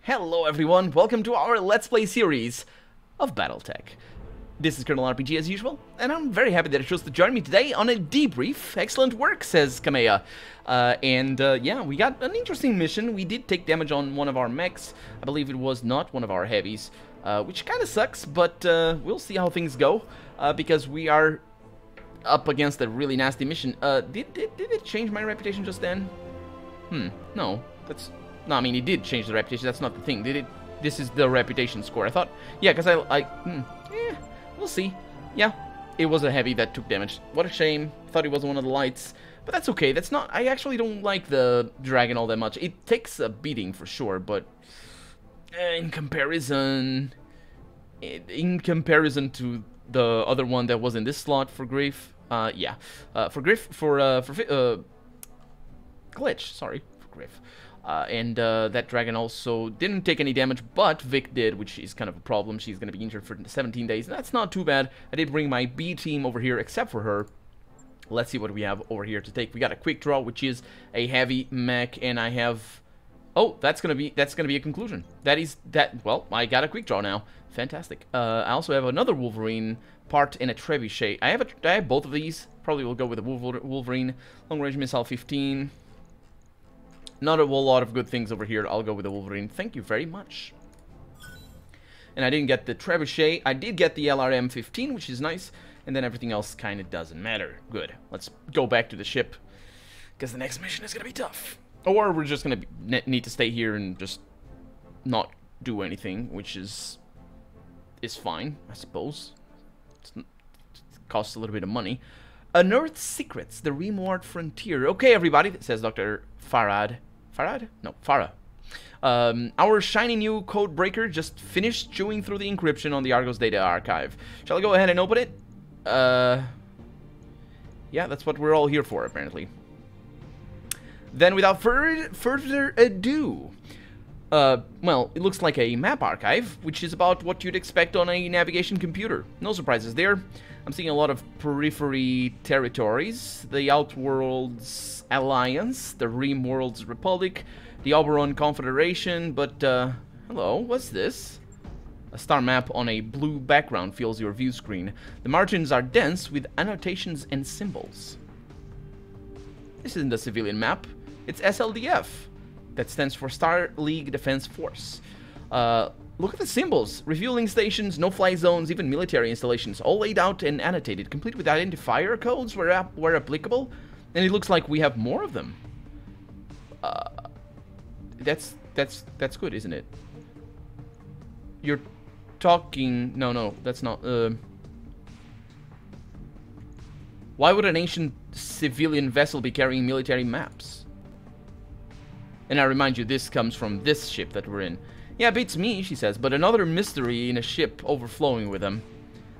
Hello everyone, welcome to our Let's Play series of BattleTech. This is Colonel RPG as usual, and I'm very happy that you chose to join me today on a debrief. Excellent work, says Kamea. Yeah, we got an interesting mission. We did take damage on one of our mechs. I believe it was not one of our heavies, which kind of sucks, but we'll see how things go, because we are up against a really nasty mission. Did it change my reputation just then? No, that's... No, I mean, it did change the reputation, that's not the thing. Did it? This is the reputation score. I thought, yeah, because we'll see. Yeah, it was a heavy that took damage. What a shame. Thought it was one of the lights. But that's okay, that's not... I actually don't like the dragon all that much. It takes a beating for sure, but... in comparison to the other one that was in this slot for Griff, yeah. For Griff, Glitch, sorry, for Griff. That dragon also didn't take any damage, but Vic did, which is kind of a problem. She's going to be injured for 17 days. That's not too bad. I did bring my B team over here, except for her. Let's see what we have over here to take. We got a quick draw, which is a heavy mech, and I have... Oh, that's gonna be a conclusion. Well, I got a quick draw now. Fantastic. I also have another Wolverine part and a Trebuchet. I have both of these. Probably will go with the Wolverine. Long range missile 15. Not a whole lot of good things over here. I'll go with the Wolverine. Thank you very much. And I didn't get the Trebuchet. I did get the LRM 15, which is nice. And then everything else kind of doesn't matter. Good. Let's go back to the ship, because the next mission is going to be tough. Or we're just going to need to stay here and just not do anything, which is fine, I suppose. It costs a little bit of money. Unearthed Secrets, the Remote Frontier. Okay, everybody, says Dr. Farad. Farad? No, Farah. Our shiny new code breaker just finished chewing through the encryption on the Argo's data archive. Shall I go ahead and open it? Yeah, that's what we're all here for, apparently. Then, without further ado, well, it looks like a map archive, which is about what you'd expect on a navigation computer. No surprises there. I'm seeing a lot of periphery territories, the Outworlds Alliance, the Rimworlds Republic, the Oberon Confederation, but, hello, what's this? A star map on a blue background fills your view screen. The margins are dense with annotations and symbols. This isn't a civilian map, it's SLDF. That stands for Star League Defense Force. Look at the symbols. Refueling stations, no-fly zones, even military installations, all laid out and annotated, complete with identifier codes where applicable. And it looks like we have more of them. That's good, isn't it? You're talking... No, that's not... Why would an ancient civilian vessel be carrying military maps? And I remind you, this comes from this ship that we're in. Yeah, beats me, she says, but another mystery in a ship overflowing with them.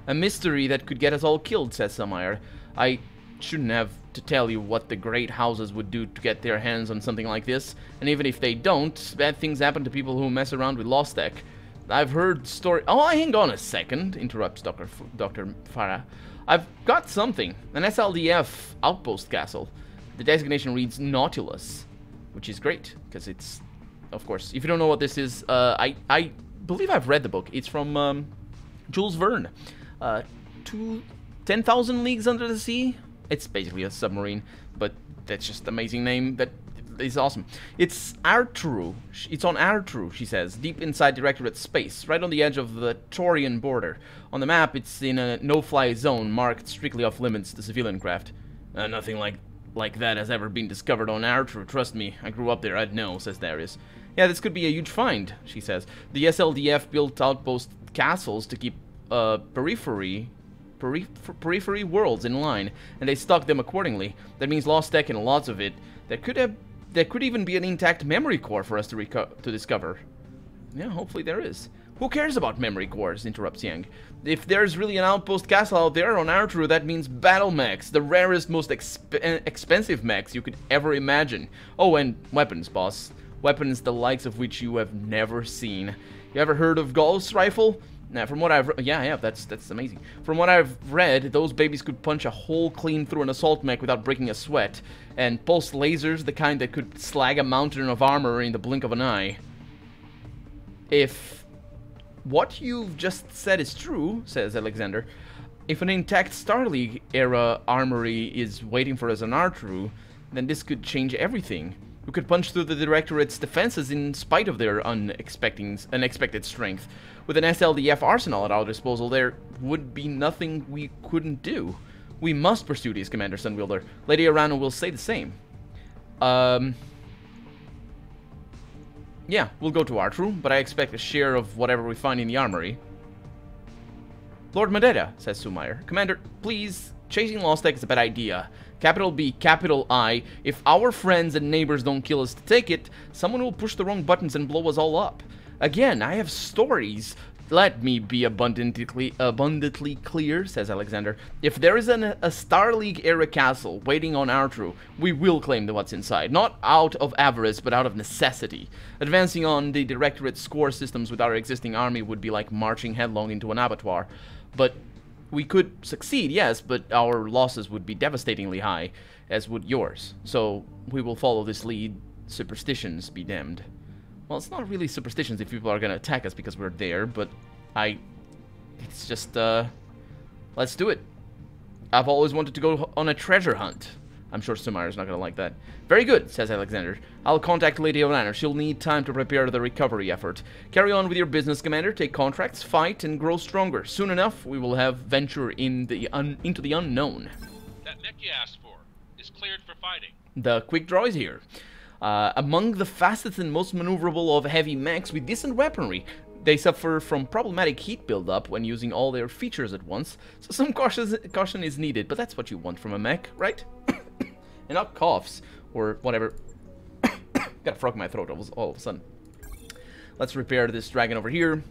A mystery that could get us all killed, says Samire. I shouldn't have to tell you what the great houses would do to get their hands on something like this. And even if they don't, bad things happen to people who mess around with Lost Tech. I've heard story... Oh, hang on a second, interrupts Dr. Farah. I've got something. An SLDF outpost castle. The designation reads Nautilus, which is great, because it's... Of course, if you don't know what this is, I believe I've read the book. It's from Jules Verne. 10,000 Leagues Under the Sea. It's basically a submarine, but that's just an amazing name. That is awesome. It's Arturu. It's on Arturu, she says, deep inside Directorate space, right on the edge of the Taurian border. On the map, it's in a no-fly zone marked strictly off limits to civilian craft. Nothing like that has ever been discovered on Arturu. Trust me, I grew up there. I'd know, says Darius. Yeah, this could be a huge find, she says. The SLDF built outpost castles to keep periphery worlds in line, and they stocked them accordingly. That means Lost Tech and lots of it. There could even be an intact memory core for us to discover. Yeah, hopefully there is. Who cares about memory cores, interrupts Yang. If there's really an outpost castle out there on Arturu, that means battle mechs, the rarest, most expensive mechs you could ever imagine. Oh, and weapons, boss. Weapons the likes of which you have never seen. You ever heard of Gauss rifle? Now, from what I've yeah, that's amazing. From what I've read, those babies could punch a hole clean through an assault mech without breaking a sweat. And pulse lasers, the kind that could slag a mountain of armor in the blink of an eye. If what you've just said is true, says Alexander, if an intact Star League era armory is waiting for us on Artru, then this could change everything. We could punch through the Directorate's defenses in spite of their unexpected strength. With an SLDF arsenal at our disposal, there would be nothing we couldn't do. We must pursue these, Commander Sunwielder. Lady Arano will say the same. Yeah, we'll go to Artru, but I expect a share of whatever we find in the armory. Lord Madeira, says Sumair. Commander, please, chasing Lost Tech is a bad idea. Capital B, capital I. If our friends and neighbors don't kill us to take it, someone will push the wrong buttons and blow us all up. Again, I have stories. Let me be abundantly clear, says Alexander. If there is a Star League-era castle waiting on Artru, we will claim what's inside. Not out of avarice, but out of necessity. Advancing on the Directorate's score systems with our existing army would be like marching headlong into an abattoir. But we could succeed, yes, but our losses would be devastatingly high, as would yours. So we will follow this lead. Superstitions be damned. Well, it's not really superstitions if people are gonna attack us because we're there, but it's just, let's do it. I've always wanted to go on a treasure hunt. I'm sure Sumair's not gonna like that. Very good, says Alexander. I'll contact Lady O'Lantern. She'll need time to prepare the recovery effort. Carry on with your business, Commander. Take contracts, fight, and grow stronger. Soon enough, we will have venture in into the unknown. That mech you asked for is cleared for fighting. The quick draw is here. Among the fastest and most maneuverable of heavy mechs with decent weaponry, they suffer from problematic heat buildup when using all their features at once, so some caution is needed, but that's what you want from a mech, right? And not coughs, or whatever. Got a frog in my throat all of a sudden. Let's repair this dragon over here.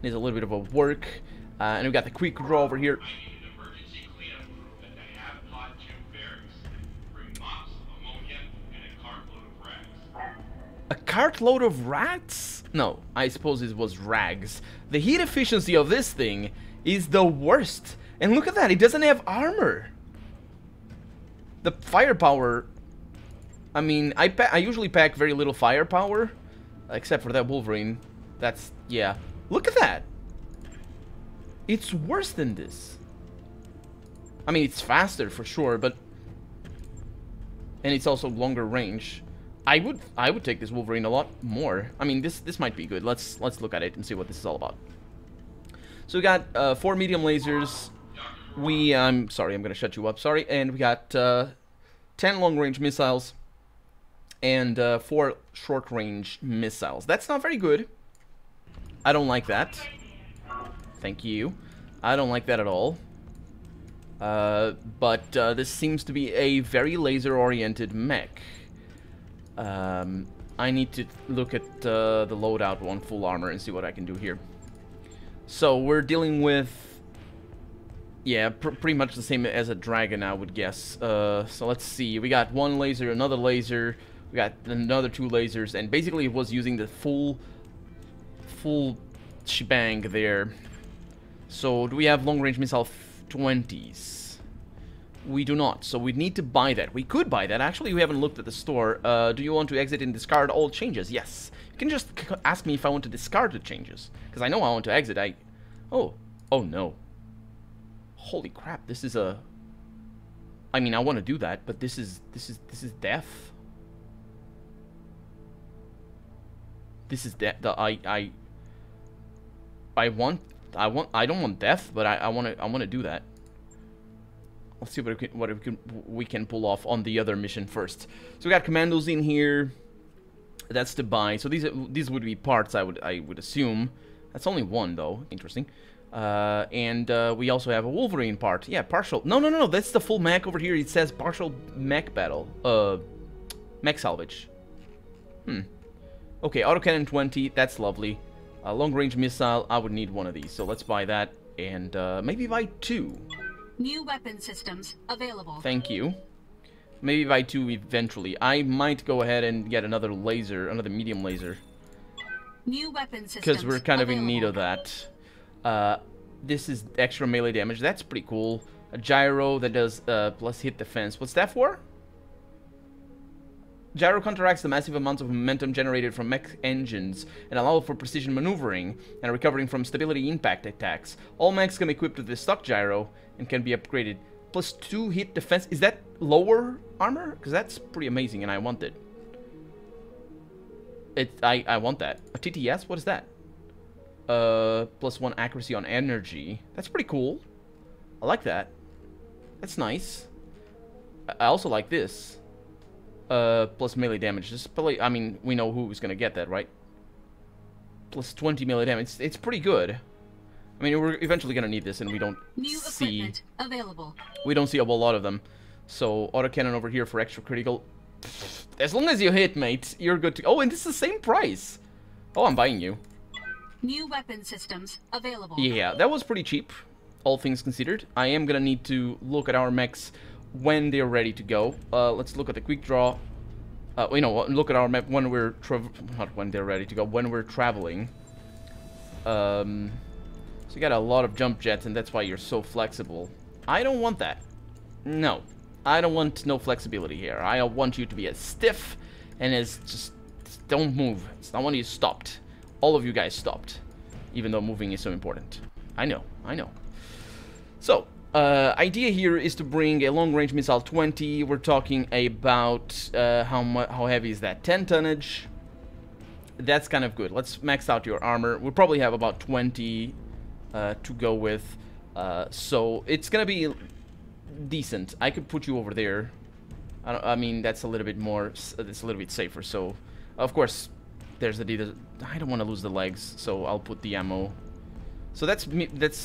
Needs a little bit of a work. And we got the quick draw over here. A cartload of rats? No, I suppose it was rags. The heat efficiency of this thing is the worst. And look at that, it doesn't have armor. The firepower, I mean, I usually pack very little firepower, except for that Wolverine. That's, yeah. Look at that. It's worse than this. I mean, it's faster for sure, but... And it's also longer range. I would take this Wolverine a lot more. I mean, this might be good. Let's look at it and see what this is all about. So we got 4 medium lasers. I'm sorry, I'm gonna shut you up. Sorry, and we got 10 long-range missiles and 4 short-range missiles. That's not very good. I don't like that. Thank you. I don't like that at all. But this seems to be a very laser-oriented mech. I need to look at the loadout on full armor and see what I can do here. So we're dealing with, yeah, pretty much the same as a dragon, I would guess. So let's see. We got 1 laser, another laser. We got another 2 lasers, and basically it was using the full shebang there. So do we have long-range missile 20s? We do not, so we need to buy that. We could buy that. Actually, we haven't looked at the store. Do you want to exit and discard all changes? Yes. You can just ask me if I want to discard the changes, because I know I want to exit. Oh no. Holy crap! This is a. I mean, I want to do that, but this is death. This is death. I don't want death, but I want to do that. Let's see what we can pull off on the other mission first. So we got commandos in here. That's to buy. So these would be parts, I would assume. That's only 1 though. Interesting. And we also have a Wolverine part. Yeah, partial. No. That's the full mech over here. It says partial mech battle. Mech salvage. Okay, autocannon 20. That's lovely. Long range missile. I would need 1 of these. So let's buy that and maybe buy 2. New weapon systems available. Thank you. Maybe buy 2 eventually. I might go ahead and get another laser, another medium laser. New weapon systems because we're kind of available. in need of that. This is extra melee damage. That's pretty cool. A gyro that does plus hit defense. What's that for? Gyro counteracts the massive amounts of momentum generated from mech engines and allow for precision maneuvering and recovering from stability impact attacks. All mechs come equipped with the stock gyro and can be upgraded. +2 hit defense. Is that lower armor? Because that's pretty amazing and I want it. I want that. A TTS? What is that? +1 accuracy on energy. That's pretty cool. I like that. That's nice. I also like this. Plus melee damage. This probably, I mean, we know who's gonna get that, right? +20 melee damage. It's pretty good. I mean, we're eventually gonna need this, and we don't see available. We don't see a whole lot of them. So autocannon over here for extra critical. As long as you hit, mate, you're good to. Oh, and this is the same price. Oh, I'm buying you. New weapon systems available. Yeah, that was pretty cheap, all things considered. I am gonna need to look at our mechs when they're ready to go. Let's look at the quick draw. Look at our map when we're not when they're ready to go, when we're traveling. So you got a lot of jump jets, and that's why you're so flexible. I don't want that. No, I don't want no flexibility here. I want you to be as stiff and as just don't move. I want you stopped. All of you guys stopped, even though moving is so important. I know. So. Idea here is to bring a long-range missile 20. We're talking about how heavy is that? 10 tonnage. That's kind of good. Let's max out your armor. We'll probably have about 20 to go with. So it's gonna be decent. I could put you over there. I mean, that's a little bit more. It's a little bit safer. So, of course, there's the. I don't want to lose the legs, so I'll put the ammo. So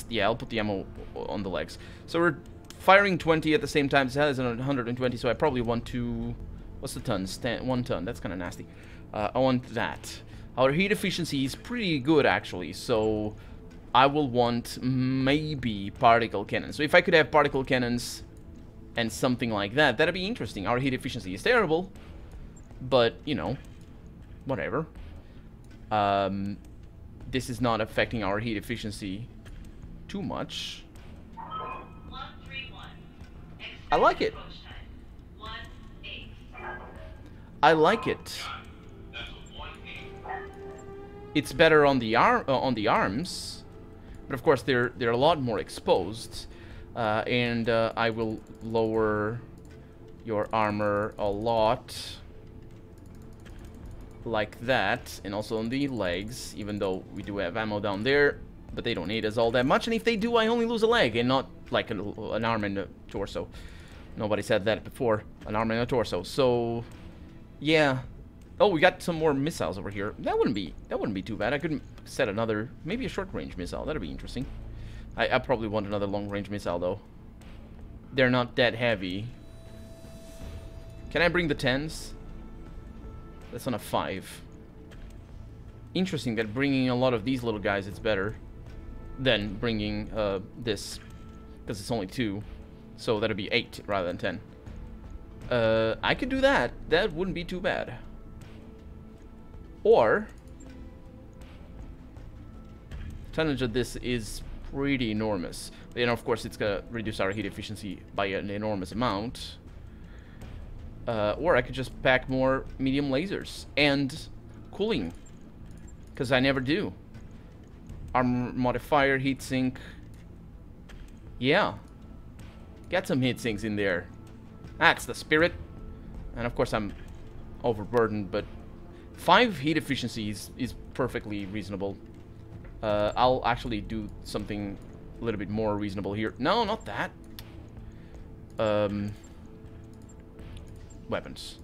yeah, I'll put the ammo on the legs. So we're firing 20 at the same time. This has 120, so I probably want to... What's the tons? 1 ton. That's kind of nasty. I want that. Our heat efficiency is pretty good, actually. So I will want maybe particle cannons. So if I could have particle cannons and something like that, that'd be interesting. Our heat efficiency is terrible, but, you know, whatever. This is not affecting our heat efficiency too much. 131. I like it. I like it. It's better on the arms, but of course they're a lot more exposed, and I will lower your armor a lot. Like that, and also on the legs, even though we do have ammo down there, but they don't need us all that much, and if they do, I only lose a leg, and not like an arm and a torso. Nobody said that before, an arm and a torso, so, yeah. Oh, we got some more missiles over here. That wouldn't be too bad. I could set another, maybe a short-range missile, that'd be interesting. I probably want another long-range missile, though. They're not that heavy. Can I bring the 10s? That's on a 5. Interesting that bringing a lot of these little guys is better than bringing this, because it's only 2, so that'd be 8 rather than 10. I could do that. That wouldn't be too bad. Or tonnage of this is pretty enormous. And of course, it's gonna reduce our heat efficiency by an enormous amount. Or I could just pack more medium lasers and cooling, because I never do. Armor modifier, heatsink. Yeah, get some heatsinks in there. That's the spirit. And of course I'm overburdened, but 5 heat efficiency is perfectly reasonable. I'll actually do something a little bit more reasonable here. No, not that. Weapons.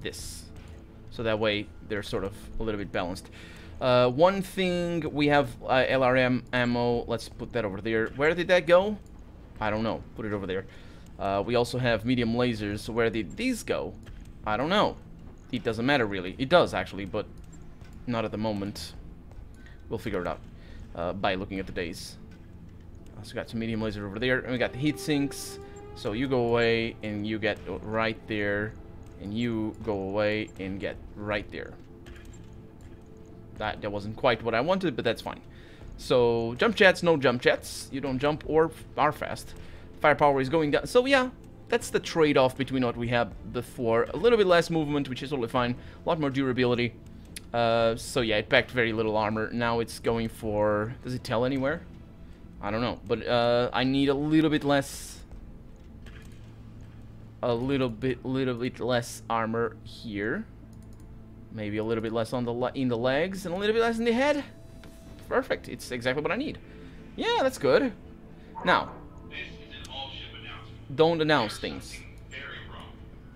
This. So that way they're sort of a little bit balanced. One thing, we have LRM ammo. Let's put that over there. Where did that go? I don't know. Put it over there. We also have medium lasers. So where did these go? I don't know. It doesn't matter really. It does actually, but not at the moment. We'll figure it out by looking at the days. Also got some medium laser over there, and we got the heat sinks. So you go away and you get right there, and you go away and get right there. That wasn't quite what I wanted, but that's fine. So jump jets, no jump jets. You don't jump or are fast. Firepower is going down. So yeah, that's the trade-off between what we had before. A little bit less movement, which is totally fine. A lot more durability. So yeah, it packed very little armor. Now it's going for... Does it tell anywhere? I don't know. But I need a little bit less... A little bit less armor here. Maybe a little bit less on in the legs and a little bit less in the head. Perfect. It's exactly what I need. Yeah, that's good. Now, This is an all-ship announcement. don't announce There's things. something very wrong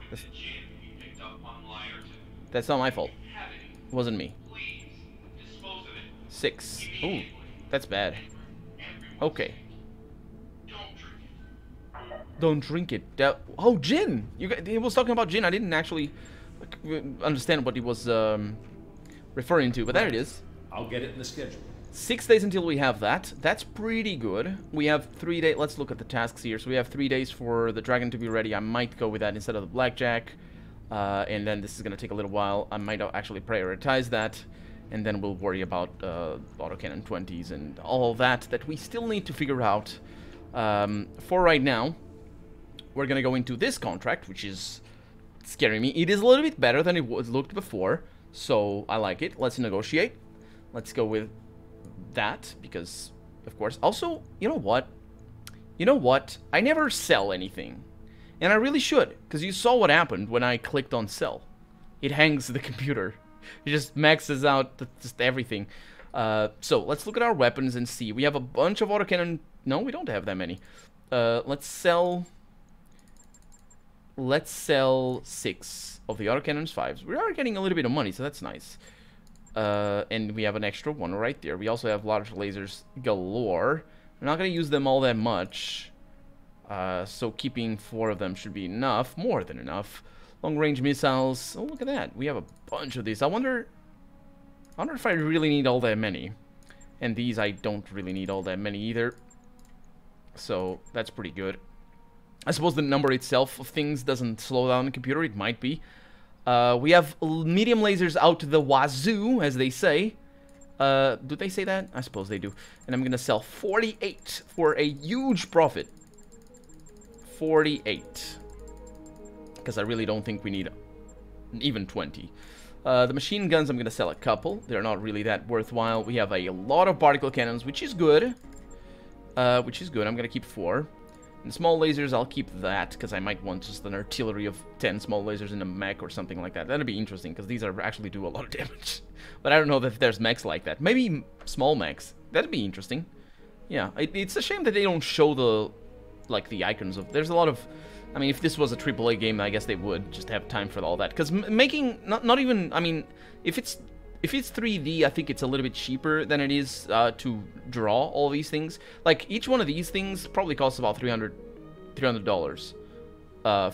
with the gin we picked up on Liar 2. That's not my fault. If you have any, Wasn't me. please dispose of it 6. Ooh, immediately. that's bad. Everyone's Okay. Don't drink it. Don't drink it. Oh, gin! He was talking about gin. I didn't actually understand what he was referring to, but there it is. I'll get it in the schedule. 6 days until we have that. That's pretty good. We have 3 days. Let's look at the tasks here. So we have 3 days for the dragon to be ready. I might go with that instead of the blackjack. And then this is going to take a little while. I might actually prioritize that. And then we'll worry about autocannon 20s and all that we still need to figure out. For right now, we're going to go into this contract, which is scaring me. It is a little bit better than it looked before. So I like it. Let's negotiate. Let's go with that because, of course. Also, you know what? You know what? I never sell anything. And I really should, because you saw what happened when I clicked on sell. It hangs the computer. It just maxes out just everything. So, let's look at our weapons and see. We have a bunch of autocannon... No, we don't have that many. Let's sell 6 of the autocannons 5s. We are getting a little bit of money, so that's nice. And we have an extra one right there. We also have large lasers galore. We're not going to use them all that much. So keeping 4 of them should be enough. More than enough. Long-range missiles. Oh, look at that. We have a bunch of these. I wonder if I really need all that many. And these I don't really need all that many either. So that's pretty good. I suppose the number itself of things doesn't slow down the computer. It might be. We have medium lasers out the wazoo, as they say. Do they say that? I suppose they do. And I'm going to sell 48 for a huge profit. 48. Because I really don't think we need even 20. The machine guns, I'm going to sell a couple. They're not really that worthwhile. We have a lot of particle cannons, which is good. I'm going to keep 4. And small lasers, I'll keep that, because I might want just an artillery of 10 small lasers in a mech or something like that. That'd be interesting, because these are actually do a lot of damage. But I don't know if there's mechs like that. Maybe small mechs. That'd be interesting. Yeah, it's a shame that they don't show the icons of... There's a lot of... I mean, if this was a AAA game, I guess they would just have time for all that. Because making... Not even... I mean, if it's 3D, I think it's a little bit cheaper than it is to draw all these things. Like, each one of these things probably costs about $300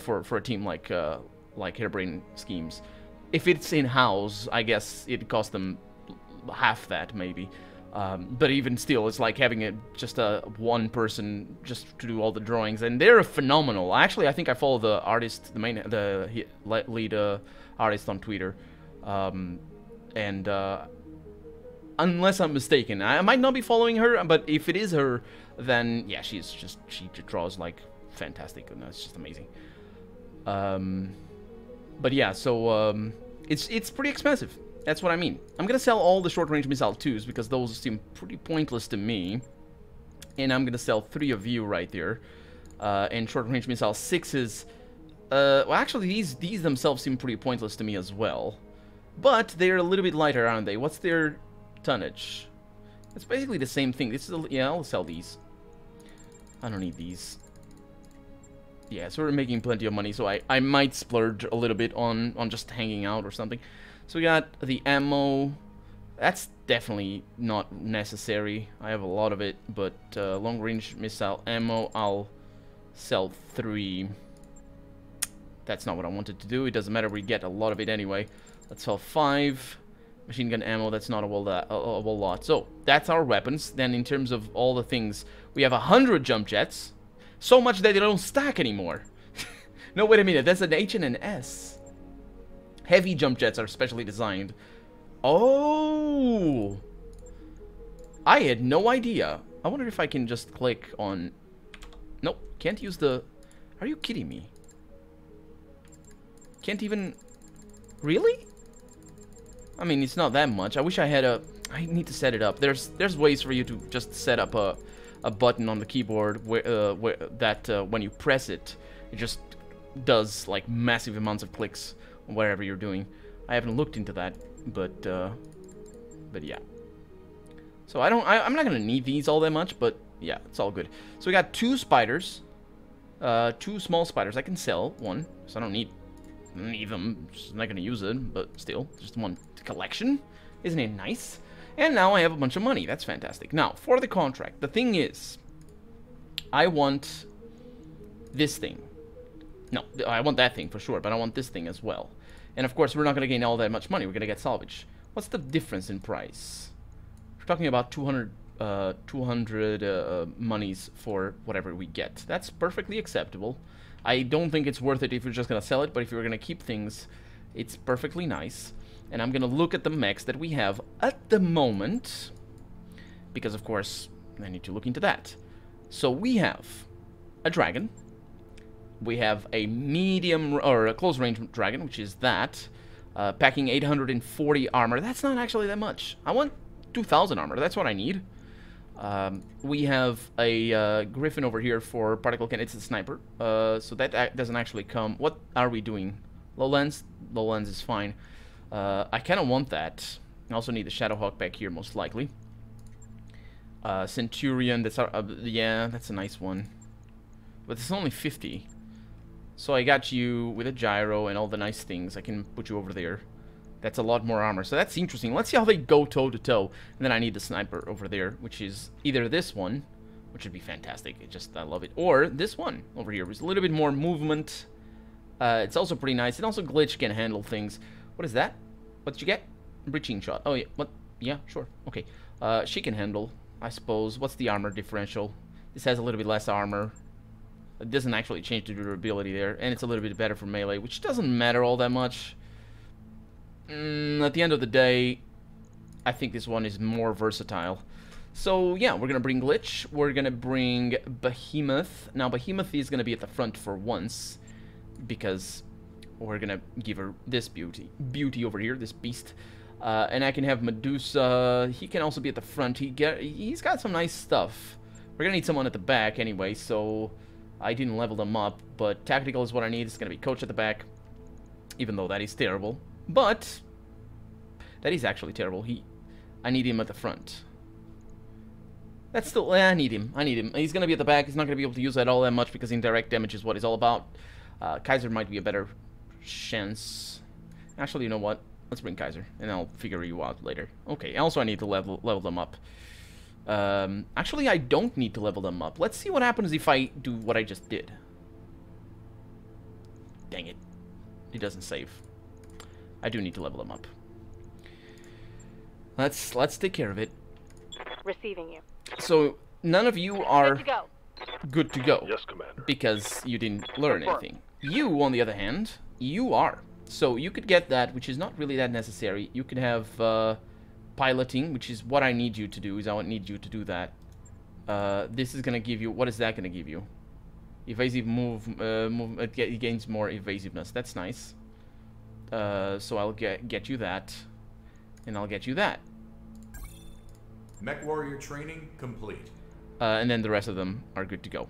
for a team like Hairbrained Schemes. If it's in-house, I guess it'd cost them half that, maybe. But even still, it's like having just one person just to do all the drawings, and they're phenomenal. Actually, I think I follow the artist, the lead artist on Twitter. And unless I'm mistaken, I might not be following her, but if it is her, then yeah, she just draws like fantastic, and that's just amazing. But yeah, so it's pretty expensive. That's what I mean. I'm gonna sell all the short-range missile 2s because those seem pretty pointless to me, and I'm gonna sell 3 of you right there. And short-range missile 6s. Well, actually, these themselves seem pretty pointless to me as well. But they're a little bit lighter, aren't they? What's their tonnage? It's basically the same thing. This is yeah, I'll sell these. I don't need these. Yeah, so we're making plenty of money, so I might splurge a little bit on just hanging out or something. So we got the ammo. That's definitely not necessary. I have a lot of it, but long-range missile ammo, I'll sell 3. That's not what I wanted to do. It doesn't matter. We get a lot of it anyway. Let's sell 5. Machine gun ammo, that's not a whole lot. So, that's our weapons. Then in terms of all the things, we have 100 jump jets. So much that they don't stack anymore. No, wait a minute. That's an H and an S. Heavy jump jets are specially designed. Oh! I had no idea. I wonder if I can just click on... Nope, can't use the... Are you kidding me? Can't even... Really? I mean, it's not that much. I wish I had a... I need to set it up. There's ways for you to just set up a button on the keyboard where when you press it, it just does like massive amounts of clicks wherever you're doing. I haven't looked into that, but yeah. So I'm not gonna need these all that much, but yeah, it's all good. So we got 2 spiders, 2 small spiders. I can sell one, so I don't need them. Just not gonna use it, but still, just one collection. Isn't it nice? And now I have a bunch of money. That's fantastic. Now, for the contract, the thing is, I want this thing. No, I want that thing for sure, but I want this thing as well. And of course, we're not going to gain all that much money. We're going to get salvage. What's the difference in price? We're talking about 200 monies for whatever we get. That's perfectly acceptable. I don't think it's worth it if you're just going to sell it, but if you're going to keep things, it's perfectly nice. And I'm going to look at the mechs that we have at the moment, because of course I need to look into that. So we have a dragon. We have a medium or a close range dragon, which is that, packing 840 armor. That's not actually that much. I want 2,000 armor. That's what I need. We have a griffin over here for particle cannon. It's a sniper, so that doesn't actually come. What are we doing? Low lens? Low lens is fine. I kind of want that. I also need the Shadowhawk back here, most likely. Centurion, that's yeah, that's a nice one. But it's only 50. So I got you with a gyro and all the nice things. I can put you over there. That's a lot more armor. So that's interesting. Let's see how they go toe-to-toe. And then I need the sniper over there, which is either this one, which would be fantastic. I love it. Or this one over here, with a little bit more movement. It's also pretty nice. And also Glitch can handle things. What is that? What did you get? Breaching shot. Oh, yeah. What? Yeah, sure. Okay. She can handle, I suppose. What's the armor differential? This has a little bit less armor. It doesn't actually change the durability there. And it's a little bit better for melee, which doesn't matter all that much. At the end of the day, I think this one is more versatile. So, yeah, we're going to bring Glitch. We're going to bring Behemoth. Now, Behemoth is going to be at the front for once, because we're going to give her this beauty over here, this beast. And I can have Medusa. He can also be at the front. He's got some nice stuff. We're going to need someone at the back anyway, so I didn't level them up. But tactical is what I need. It's going to be Coach at the back, even though that is terrible. But that is actually terrible. I need him at the front. That's still... I need him. He's going to be at the back. He's not going to be able to use that all that much because indirect damage is what it's all about. Kaiser might be a better chance. Actually, you know what? Let's bring Kaiser, and I'll figure you out later. Okay, also I need to level them up. Actually, I don't need to level them up. Let's see what happens if I do what I just did. Dang it. It doesn't save. I do need to level them up. Let's take care of it. Receiving you. So none of you are Good to go. good to go. Yes, Commander. Because you didn't learn anything. You, on the other hand, you are. So you could get that, which is not really that necessary. You could have piloting, which is what I need you to do. I need you to do that. This is gonna give you. What is that gonna give you? Evasive move. It gains more evasiveness. That's nice. So I'll get you that, and I'll get you that. MechWarrior training complete. And then the rest of them are good to go.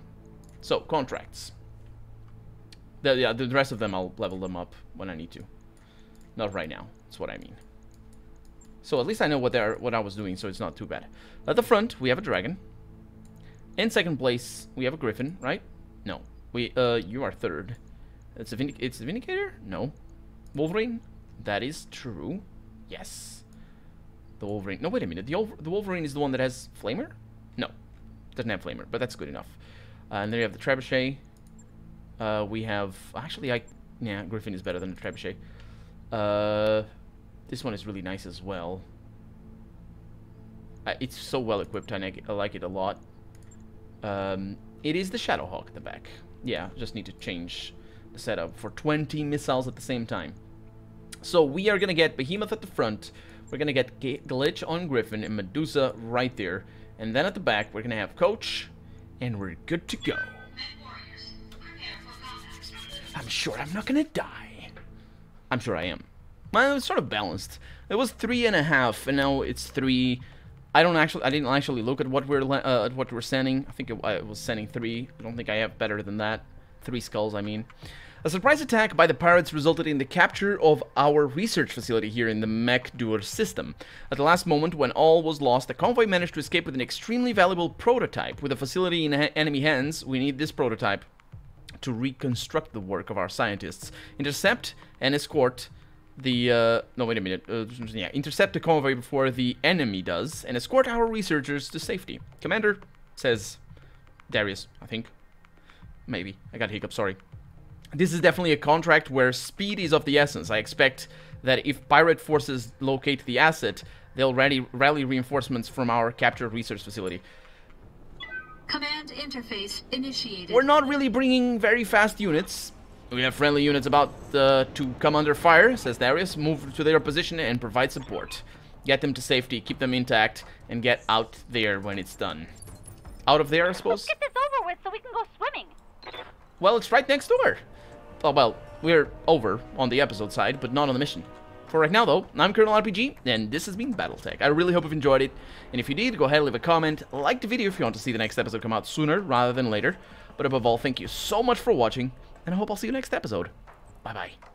So contracts. The rest of them I'll level them up when I need to. Not right now. That's what I mean. So at least I know what I was doing, so it's not too bad. At the front we have a dragon. In second place we have a griffin, right? No, you are third. It's a Vindicator? No. Wolverine? That is true. Yes. The Wolverine. No, wait a minute. The Wolverine is the one that has Flamer? No. Doesn't have Flamer, but that's good enough. And then we have the Trebuchet. We have... Actually, yeah, Griffin is better than the Trebuchet. This one is really nice as well. It's so well equipped. I like it a lot. It is the Shadowhawk at the back. Yeah, just need to change the setup for 20 missiles at the same time. So we are going to get Behemoth at the front. We're going to get Glitch on Griffin and Medusa right there. And then at the back, we're going to have Coach. And we're good to go. I'm sure I'm not going to die. I'm sure I am. Well, it's sort of balanced. It was 3.5, and now it's 3. I didn't actually look at what we're sending. I think I was sending 3. I don't think I have better than that. 3 skulls, I mean. A surprise attack by the pirates resulted in the capture of our research facility here in the MechWarriors system. At the last moment, when all was lost, the convoy managed to escape with an extremely valuable prototype. With the facility in enemy hands, we need this prototype to reconstruct the work of our scientists, intercept and escort the no, wait a minute, yeah, intercept the convoy before the enemy does, and escort our researchers to safety. Commander, says Darius, I think. Maybe. I got hiccups, sorry. This is definitely a contract where speed is of the essence. I expect that if pirate forces locate the asset, they'll rally reinforcements from our captured research facility. Command interface initiated. We're not really bringing very fast units. We have friendly units about to come under fire, says Darius. Move to their position and provide support. Get them to safety, keep them intact, and get out there when it's done. Out of there, I suppose? Let's get this over with so we can go swimming. Well, it's right next door. Oh, well, we're over on the episode side, but not on the mission. For right now, though, I'm Colonel RPG, and this has been BattleTech. I really hope you've enjoyed it, and if you did, go ahead and leave a comment, like the video if you want to see the next episode come out sooner rather than later. But above all, thank you so much for watching, and I hope I'll see you next episode. Bye-bye.